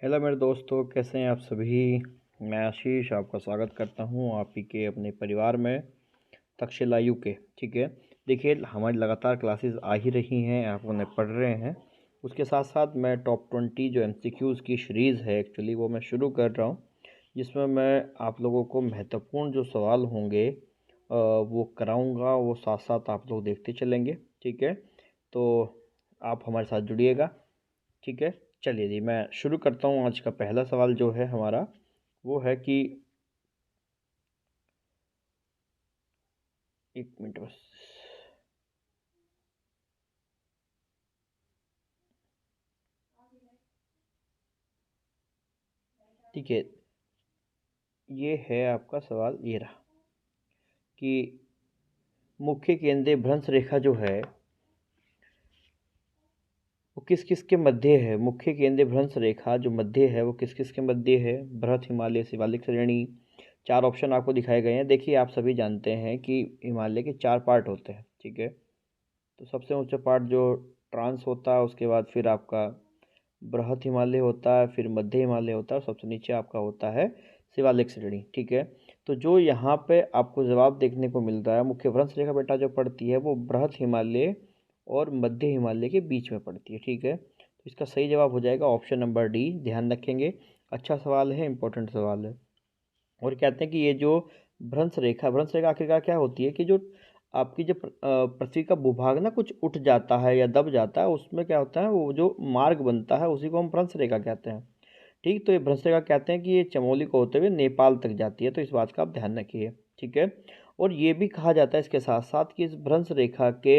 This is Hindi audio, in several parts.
हेलो मेरे दोस्तों, कैसे हैं आप सभी। मैं आशीष आपका स्वागत करता हूं आप ही के अपने परिवार में, तक्षशिला यू के। ठीक है, देखिए हमारी लगातार क्लासेस आ ही रही हैं, आप उन्हें पढ़ रहे हैं। उसके साथ साथ मैं टॉप 20 जो एमसीक्यूज़ की सीरीज़ है एक्चुअली वो मैं शुरू कर रहा हूं, जिसमें मैं आप लोगों को महत्वपूर्ण जो सवाल होंगे वो कराऊंगा, वो साथ साथ आप लोग देखते चलेंगे। ठीक है, तो आप हमारे साथ जुड़िएगा। ठीक है, चलिए जी मैं शुरू करता हूँ। आज का पहला सवाल जो है हमारा वो है कि, एक मिनट बस। ठीक है, ये है आपका सवाल, ये रहा कि मुख्य केंद्रीय भ्रंश रेखा जो है वो किस किस के मध्य है। मुख्य केंद्रीय भ्रंश रेखा जो मध्य है वो किस किस के मध्य है। बृहत हिमालय, शिवालिक श्रेणी। चार ऑप्शन आपको दिखाए गए हैं। देखिए आप सभी जानते हैं कि हिमालय के चार पार्ट होते हैं। ठीक है, तो सबसे ऊंचा पार्ट जो ट्रांस होता है, उसके बाद फिर आपका बृहत हिमालय होता है, फिर मध्य हिमालय होता है, और सबसे नीचे आपका होता है शिवालिक श्रेणी। ठीक है, तो जो यहाँ पे आपको जवाब देखने को मिल रहा है, मुख्य भ्रंश रेखा बेटा जो पड़ती है वो बृहत हिमालय और मध्य हिमालय के बीच में पड़ती है। ठीक है, तो इसका सही जवाब हो जाएगा ऑप्शन नंबर डी। ध्यान रखेंगे, अच्छा सवाल है, इंपॉर्टेंट सवाल है। और कहते हैं कि ये जो भ्रंश रेखा आखिरकार क्या होती है कि जो आपकी जो पृथ्वी का भूभाग ना कुछ उठ जाता है या दब जाता है, उसमें क्या होता है वो जो मार्ग बनता है उसी को हम भ्रंश रेखा कहते हैं। ठीक, तो ये भ्रंश रेखा कहते हैं कि ये चमोली को होते हुए नेपाल तक जाती है, तो इस बात का आप ध्यान रखिए। ठीक है, और ये भी कहा जाता है इसके साथ साथ कि इस भ्रंश रेखा के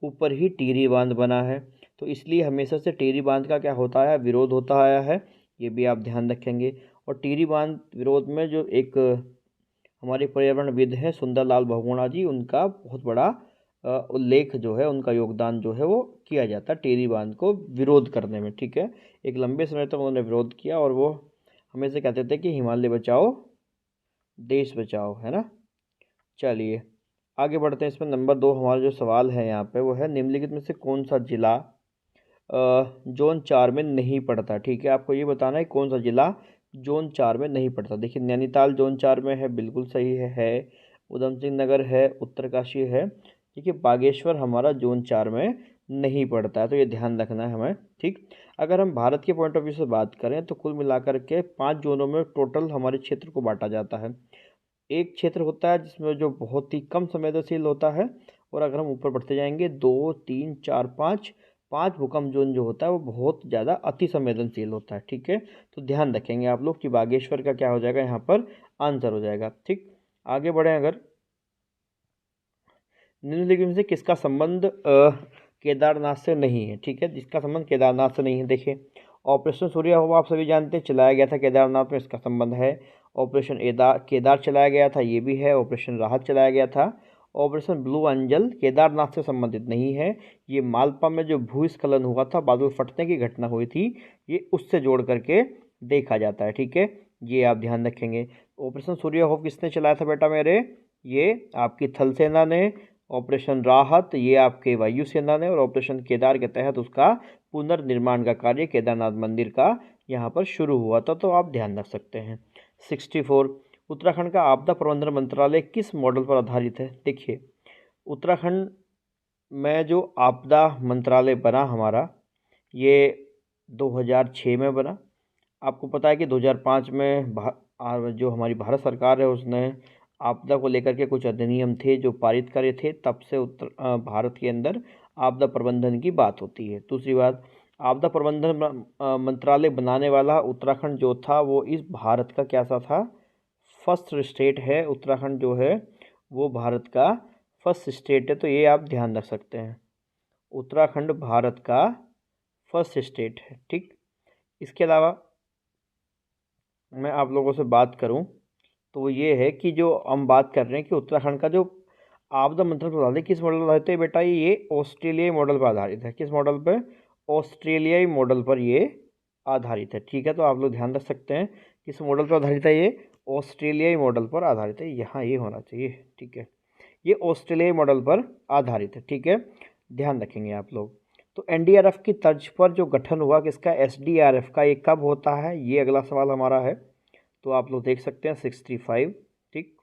ऊपर ही टिहरी बांध बना है, तो इसलिए हमेशा से टिहरी बांध का क्या होता है, विरोध होता आया है। ये भी आप ध्यान रखेंगे। और टिहरी बांध विरोध में जो एक हमारे पर्यावरणविद हैं सुंदरलाल बहुगुणा जी, उनका बहुत बड़ा उल्लेख जो है, उनका योगदान जो है वो किया जाता है टिहरी बांध को विरोध करने में। ठीक है, एक लंबे समय तक उन्होंने विरोध किया और वो हमेशा कहते थे कि हिमालय बचाओ देश बचाओ, है ना। चलिए आगे बढ़ते हैं। इसमें नंबर 2 हमारा जो सवाल है यहाँ पे वो है, निम्नलिखित में से कौन सा जिला जोन 4 में नहीं पड़ता। ठीक है, आपको ये बताना है कौन सा जिला जोन 4 में नहीं पड़ता। देखिए नैनीताल जोन 4 में है, बिल्कुल सही है। उधम सिंह नगर है, उत्तरकाशी है। ठीक है, बागेश्वर हमारा जोन 4 में नहीं पड़ता है, तो ये ध्यान रखना है हमें। ठीक, अगर हम भारत के पॉइंट ऑफ व्यू से बात करें तो कुल मिलाकर के 5 जोनों में टोटल हमारे क्षेत्र को बांटा जाता है। एक क्षेत्र होता है जिसमें जो बहुत ही कम संवेदनशील होता है, और अगर हम ऊपर बढ़ते जाएंगे 2, 3, 4, 5, 5 भूकंप जोन जो होता है वो बहुत ज़्यादा अति संवेदनशील होता है। ठीक है, तो ध्यान रखेंगे आप लोग कि बागेश्वर का क्या हो जाएगा यहाँ पर आंसर हो जाएगा। ठीक, आगे बढ़ें। अगर निम्नलिखित में से किसका संबंध केदारनाथ से नहीं है। ठीक है, जिसका संबंध केदारनाथ से नहीं है, देखिए ऑपरेशन सूर्य हो आप सभी जानते हैं चलाया गया था केदारनाथ में, इसका संबंध है। ऑपरेशन केदार चलाया गया था, ये भी है। ऑपरेशन राहत चलाया गया था। ऑपरेशन ब्लू अंजल केदारनाथ से संबंधित नहीं है, ये मालपा में जो भूस्खलन हुआ था, बादल फटने की घटना हुई थी, ये उससे जोड़ करके देखा जाता है। ठीक है, ये आप ध्यान रखेंगे। ऑपरेशन सूर्य होप किसने चलाया था बेटा मेरे, ये आपकी थल सेना ने। ऑपरेशन राहत ये आपके वायुसेना ने। और ऑपरेशन केदार के तहत उसका पुनर्निर्माण का कार्य केदारनाथ मंदिर का यहाँ पर शुरू हुआ था, तो आप ध्यान रख सकते हैं। 64, उत्तराखंड का आपदा प्रबंधन मंत्रालय किस मॉडल पर आधारित है। देखिए उत्तराखंड में जो आपदा मंत्रालय बना हमारा, ये 2006 में बना। आपको पता है कि 2005 में जो हमारी भारत सरकार है उसने आपदा को लेकर के कुछ अधिनियम थे जो पारित करे थे, तब से भारत के अंदर आपदा प्रबंधन की बात होती है। दूसरी बात, आपदा प्रबंधन मंत्रालय बनाने वाला उत्तराखंड जो था वो इस भारत का क्या सा था, फर्स्ट स्टेट है। उत्तराखंड जो है वो भारत का फर्स्ट स्टेट है, तो ये आप ध्यान रख सकते हैं, उत्तराखंड भारत का फर्स्ट स्टेट है। ठीक, इसके अलावा मैं आप लोगों से बात करूं तो वो ये है कि जो हम बात कर रहे हैं कि उत्तराखंड का जो आपदा मंत्रण प्रणाली किस मॉडल पर आधारित है बेटा, ये ऑस्ट्रेलियाई मॉडल पर आधारित है। किस मॉडल पर, ऑस्ट्रेलियाई मॉडल पर ये आधारित है। ठीक है, तो आप लोग ध्यान रख सकते हैं किस मॉडल पर आधारित है, ये ऑस्ट्रेलियाई मॉडल पर आधारित है। यहाँ ये होना चाहिए। ठीक है, ये ऑस्ट्रेलियाई मॉडल पर आधारित है। ठीक है, ध्यान रखेंगे आप लोग। तो एनडीआरएफ की तर्ज पर जो गठन हुआ किसका, एसडीआरएफ का, ये कब होता है, ये अगला सवाल हमारा है। तो आप लोग देख सकते हैं 65। ठीक,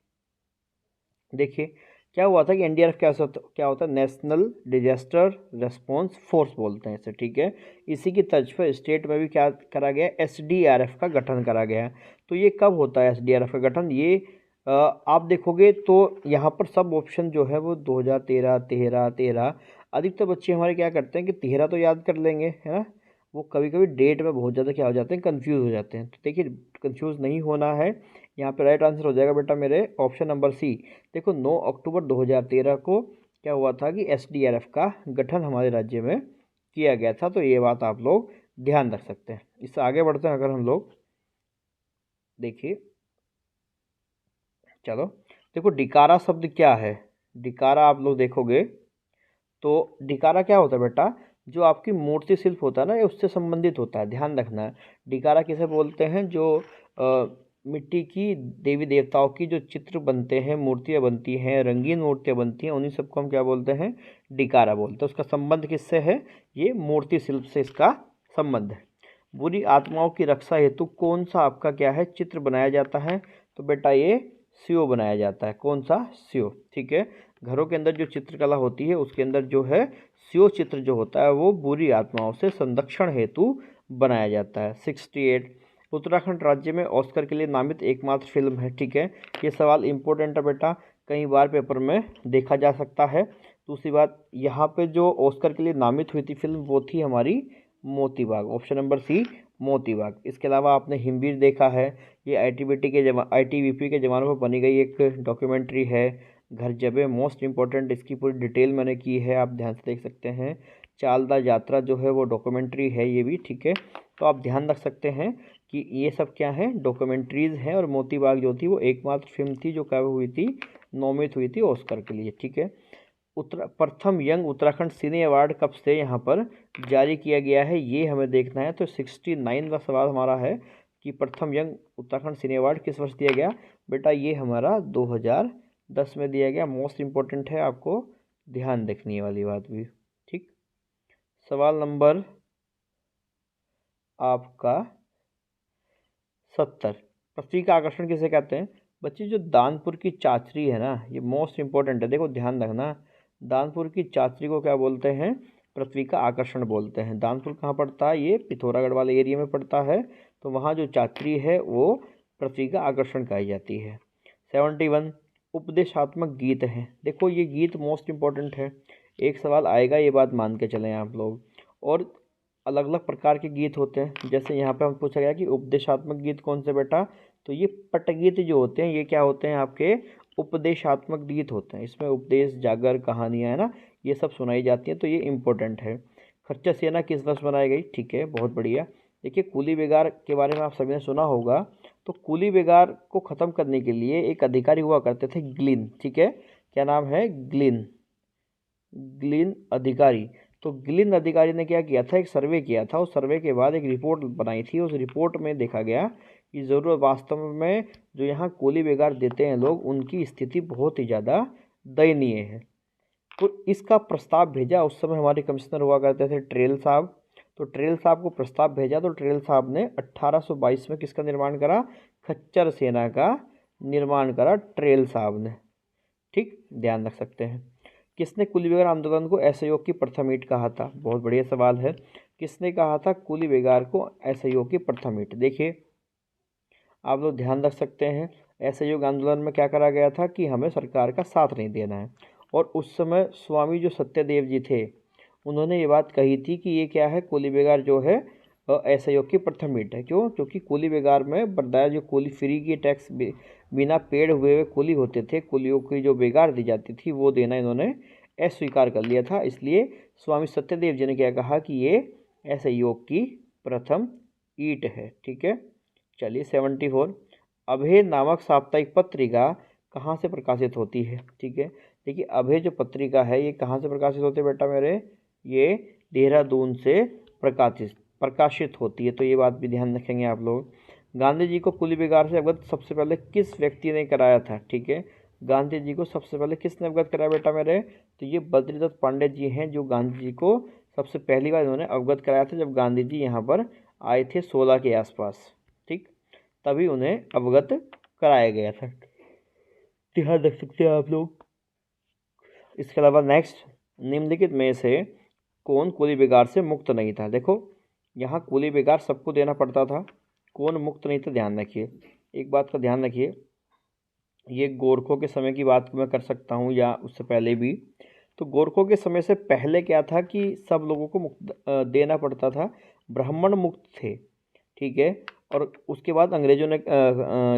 देखिए क्या हुआ था कि एनडीआरएफ क्या होता है, नेशनल डिजास्टर रेस्पॉन्स फोर्स बोलते हैं इसे। ठीक है, इसी की तर्ज पर स्टेट में भी क्या करा गया, एसडीआरएफ का गठन करा गया है। तो ये कब होता है एसडीआरएफ का गठन, ये आप देखोगे तो यहाँ पर सब ऑप्शन जो है वो 2013, 13 अधिकतर बच्चे हमारे क्या करते हैं कि 13 तो याद कर लेंगे, है ना, वो कभी कभी डेट में बहुत ज़्यादा क्या हो जाते हैं, कंफ्यूज हो जाते हैं। तो देखिए कंफ्यूज नहीं होना है, यहाँ पे राइट आंसर हो जाएगा बेटा मेरे ऑप्शन नंबर सी। देखो 9 अक्टूबर 2013 को क्या हुआ था कि एसडीआरएफ का गठन हमारे राज्य में किया गया था। तो ये बात आप लोग ध्यान रख सकते हैं। इससे आगे बढ़ते हैं अगर हम लोग, देखिए चलो, देखो डिकारा शब्द क्या है, डिकारा आप लोग देखोगे तो डिकारा क्या होता है बेटा, जो आपकी मूर्ति शिल्प होता है ना, ये उससे संबंधित होता है, ध्यान रखना है। डिकारा किसे बोलते हैं, जो मिट्टी की देवी देवताओं की जो चित्र बनते हैं, मूर्तियाँ बनती हैं, रंगीन मूर्तियाँ बनती हैं, उन्हीं सबको हम क्या बोलते हैं, डिकारा बोलते हैं। उसका संबंध किससे है, ये मूर्ति शिल्प से इसका संबंध है। बुरी आत्माओं की रक्षा हेतु कौन सा आपका क्या है, चित्र बनाया जाता है, तो बेटा ये शिव बनाया जाता है। कौन सा, शिव। ठीक है, घरों के अंदर जो चित्रकला होती है उसके अंदर जो है शिव चित्र जो होता है वो बुरी आत्माओं से संरक्षण हेतु बनाया जाता है। 68, उत्तराखंड राज्य में ऑस्कर के लिए नामित एकमात्र फिल्म है। ठीक है, ये सवाल इम्पोर्टेंट है बेटा, कई बार पेपर में देखा जा सकता है। दूसरी बात, यहाँ पे जो ऑस्कर के लिए नामित हुई थी फिल्म वो थी हमारी Moti Bagh, option number C Moti Bagh. इसके अलावा आपने हिमवीर देखा है, ये आईटीबीपी के जमानों पर बनी गई एक डॉक्यूमेंट्री है। घर जबे मोस्ट इम्पोर्टेंट, इसकी पूरी डिटेल मैंने की है, आप ध्यान से देख सकते हैं। चालदा यात्रा जो है वो डॉक्यूमेंट्री है ये भी। ठीक है, तो आप ध्यान रख सकते हैं कि ये सब क्या है, डॉक्यूमेंट्रीज हैं। और मोती बाग जो थी वो एकमात्र फिल्म थी जो क्या हुई थी, नॉमिनेट हुई थी ऑस्कर के लिए। ठीक है, प्रथम यंग उत्तराखंड सिने अवार्ड कब से यहाँ पर जारी किया गया है, ये हमें देखना है। तो 69 का सवाल हमारा है कि प्रथम यंग उत्तराखंड सिने अवार्ड किस वर्ष दिया गया, बेटा ये हमारा 2010 में दिया गया। मोस्ट इम्पोर्टेंट है, आपको ध्यान रखने वाली बात भी। ठीक, सवाल नंबर आपका 70, पृथ्वी का आकर्षण किसे कहते हैं। बच्चे जो दानपुर की चाचरी है ना, ये मोस्ट इम्पोर्टेंट है, देखो ध्यान रखना। दानपुर की चाचरी को क्या बोलते हैं, पृथ्वी का आकर्षण बोलते हैं। दानपुर कहाँ पड़ता है, ये पिथौरागढ़ वाले एरिया में पड़ता है। तो वहाँ जो चाचरी है वो पृथ्वी का आकर्षण कही जाती है। 71, उपदेशात्मक गीत हैं। देखो ये गीत मोस्ट इम्पोर्टेंट है, एक सवाल आएगा, ये बात मान के चलें आप लोग। और अलग अलग प्रकार के गीत होते हैं, जैसे यहाँ पे हम पूछा गया कि उपदेशात्मक गीत कौन से बेटा, तो ये पटगीत जो होते हैं ये क्या होते हैं, आपके उपदेशात्मक गीत होते हैं। इसमें उपदेश, जागर, कहानियाँ है ना, ये सब सुनाई जाती हैं। तो ये इम्पोर्टेंट है। खच्चर सेना किस वर्ष बनाई गई, ठीक है, बहुत बढ़िया। देखिए कूली बेगार के बारे में आप सभी ने सुना होगा। तो कूली बेगार को ख़त्म करने के लिए एक अधिकारी हुआ करते थे, ग्लिन। ठीक है, क्या नाम है, ग्लिन, ग्लिन अधिकारी। तो ग्लिन अधिकारी ने क्या किया था, एक सर्वे किया था। उस सर्वे के बाद एक रिपोर्ट बनाई थी। उस रिपोर्ट में देखा गया कि ज़रूरत वास्तव में जो यहाँ कूली बेगार देते हैं लोग, उनकी स्थिति बहुत ही ज़्यादा दयनीय है। तो इसका प्रस्ताव भेजा, उस समय हमारे कमिश्नर हुआ करते थे ट्रेल साहब। तो ट्रेल साहब को प्रस्ताव भेजा, तो ट्रेल साहब ने 1822 में किसका निर्माण करा, खच्चर सेना का निर्माण करा ट्रेल साहब ने। ठीक, ध्यान रख सकते हैं। किसने कूली बेगार आंदोलन को असहयोग की प्रथम ईंट कहा था, बहुत बढ़िया सवाल है। किसने कहा था कूली बेगार को असहयोग की प्रथम ईंट। देखिए आप लोग ध्यान रख सकते हैं, असहयोग आंदोलन में क्या करा गया था कि हमें सरकार का साथ नहीं देना है। और उस समय स्वामी जो सत्यदेव जी थे, उन्होंने ये बात कही थी कि ये क्या है, कूली बेगार जो है असहयोग की प्रथम ईंट है। क्यों, क्योंकि कूली बेगार में बरदाया जो कूली फ्री की टैक्स बिना पेड़ हुए हुए कूली होते थे, कूलियों की जो बेगार दी जाती थी वो देना इन्होंने अस्वीकार कर लिया था। इसलिए स्वामी सत्यदेव जी ने क्या कहा कि ये असहयोग की प्रथम ईंट है। ठीक है, चलिए 74, अभय नामक साप्ताहिक पत्रिका कहाँ से प्रकाशित होती है। ठीक है, देखिए अभय जो पत्रिका है ये कहाँ से प्रकाशित होती है बेटा मेरे, ये देहरादून से प्रकाशित होती है। तो ये बात भी ध्यान रखेंगे आप लोग। गांधी जी को कूली बेगार से अवगत सबसे पहले किस व्यक्ति ने कराया था। ठीक है, गांधी जी को सबसे पहले किसने अवगत कराया बेटा मेरे, तो ये बद्रीदत्त पांडे जी हैं जो गांधी जी को सबसे पहली बार इन्होंने अवगत कराया था जब गांधी जी यहाँ पर आए थे 16 के आसपास, ठीक, तभी उन्हें अवगत कराया गया था। ध्यान रख सकते हैं आप लोग। इसके अलावा नेक्स्ट, निम्नलिखित में से कौन कुली बेगार से मुक्त नहीं था। देखो यहाँ कुली बेगार सबको देना पड़ता था, कौन मुक्त नहीं था, ध्यान रखिए। एक बात का ध्यान रखिए, ये गोरखों के समय की बात मैं कर सकता हूँ या उससे पहले भी। तो गोरखों के समय से पहले क्या था कि सब लोगों को मुक्त देना पड़ता था, ब्राह्मण मुक्त थे, ठीक है। और उसके बाद अंग्रेजों ने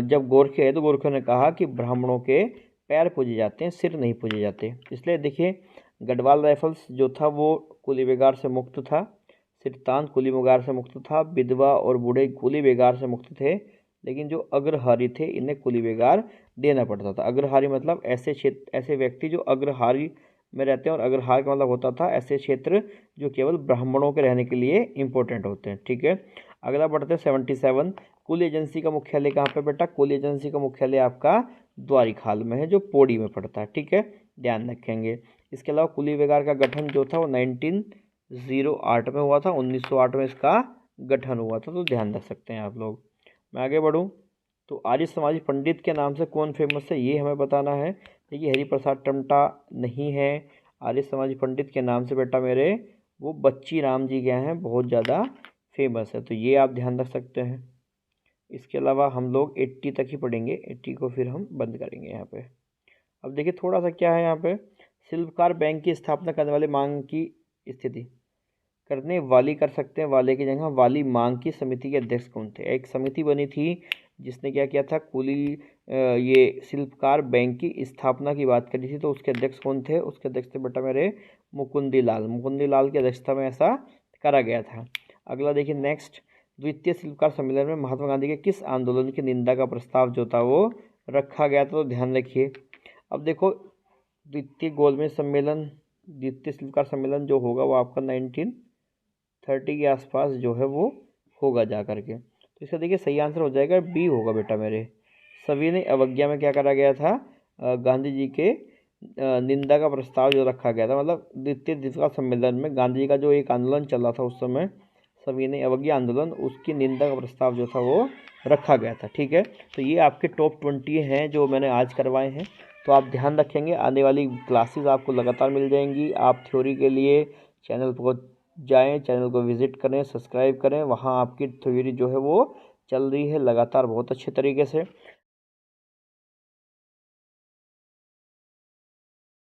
जब गोरखे आए तो गोरखों ने कहा कि ब्राह्मणों के पैर पूजे जाते हैं, सिर नहीं पूजे जाते। इसलिए देखिए गढ़वाल राइफल्स जो था वो कुली बेगार से मुक्त था, सिरतान कुली बेगार से मुक्त था, विधवा और बूढ़े कुली बेगार से मुक्त थे। लेकिन जो अग्रहारी थे इन्हें कुली बेगार देना पड़ता था। अग्रहारी मतलब ऐसे क्षेत्र, ऐसे व्यक्ति जो अग्रहारी में रहते हैं, और अग्रहार का मतलब होता था ऐसे क्षेत्र जो केवल ब्राह्मणों के रहने के लिए इम्पोर्टेंट होते हैं, ठीक है। अगला बढ़ते हैं 77। कुल एजेंसी का मुख्यालय कहाँ पे बेटा? कुल एजेंसी का मुख्यालय आपका द्वारिखाल में है, जो पौड़ी में पड़ता है, ठीक है, ध्यान रखेंगे। इसके अलावा कुली बेगार का गठन जो था वो 1908 में हुआ था, 1908 में इसका गठन हुआ था, तो ध्यान रख सकते हैं आप लोग। मैं आगे बढ़ूँ तो आर्य समाजी पंडित के नाम से कौन फेमस है, ये हमें बताना है। देखिए हरि प्रसाद टमटा नहीं है। आर्य समाजी पंडित के नाम से बेटा मेरे वो बच्ची राम जी गए हैं, बहुत ज़्यादा फेमस है, तो ये आप ध्यान रख सकते हैं। इसके अलावा हम लोग 80 तक ही पढ़ेंगे, 80 को फिर हम बंद करेंगे यहाँ पे। अब देखिए थोड़ा सा क्या है यहाँ पे, शिल्पकार बैंक की स्थापना करने वाले मांग की स्थिति, करने वाली कर सकते हैं, वाले की जगह वाली मांग की समिति के अध्यक्ष कौन थे? एक समिति बनी थी जिसने क्या किया था, कुली ये शिल्पकार बैंक की स्थापना की बात करी थी, तो उसके अध्यक्ष कौन थे? उसके अध्यक्ष थे बेटा मेरे मुकुंदी लाल, मुकुंदी लाल की अध्यक्षता में ऐसा करा गया था। अगला देखिए नेक्स्ट, द्वितीय शिल्पकार सम्मेलन में महात्मा गांधी के किस आंदोलन की निंदा का प्रस्ताव जो था वो रखा गया था, तो ध्यान रखिए। अब देखो द्वितीय गोलमेज सम्मेलन, द्वितीय शिल्पकार सम्मेलन जो होगा वो आपका 1930 के आसपास जो है वो होगा जा करके, तो इसका देखिए सही आंसर हो जाएगा बी होगा बेटा मेरे। सविनय अवज्ञा में क्या करा गया था, गांधी जी के निंदा का प्रस्ताव जो रखा गया था, मतलब द्वितीय शिल्पकार सम्मेलन में गांधी जी का जो एक आंदोलन चल रहा था उस समय, सविनय अवज्ञा आंदोलन, उसकी निंदा का प्रस्ताव जो था वो रखा गया था, ठीक है। तो ये आपके टॉप 20 हैं जो मैंने आज करवाए हैं, तो आप ध्यान रखेंगे, आने वाली क्लासेस आपको लगातार मिल जाएंगी। आप थ्योरी के लिए चैनल को जाएं, चैनल को विज़िट करें, सब्सक्राइब करें, वहाँ आपकी थ्योरी जो है वो चल रही है लगातार बहुत अच्छे तरीके से।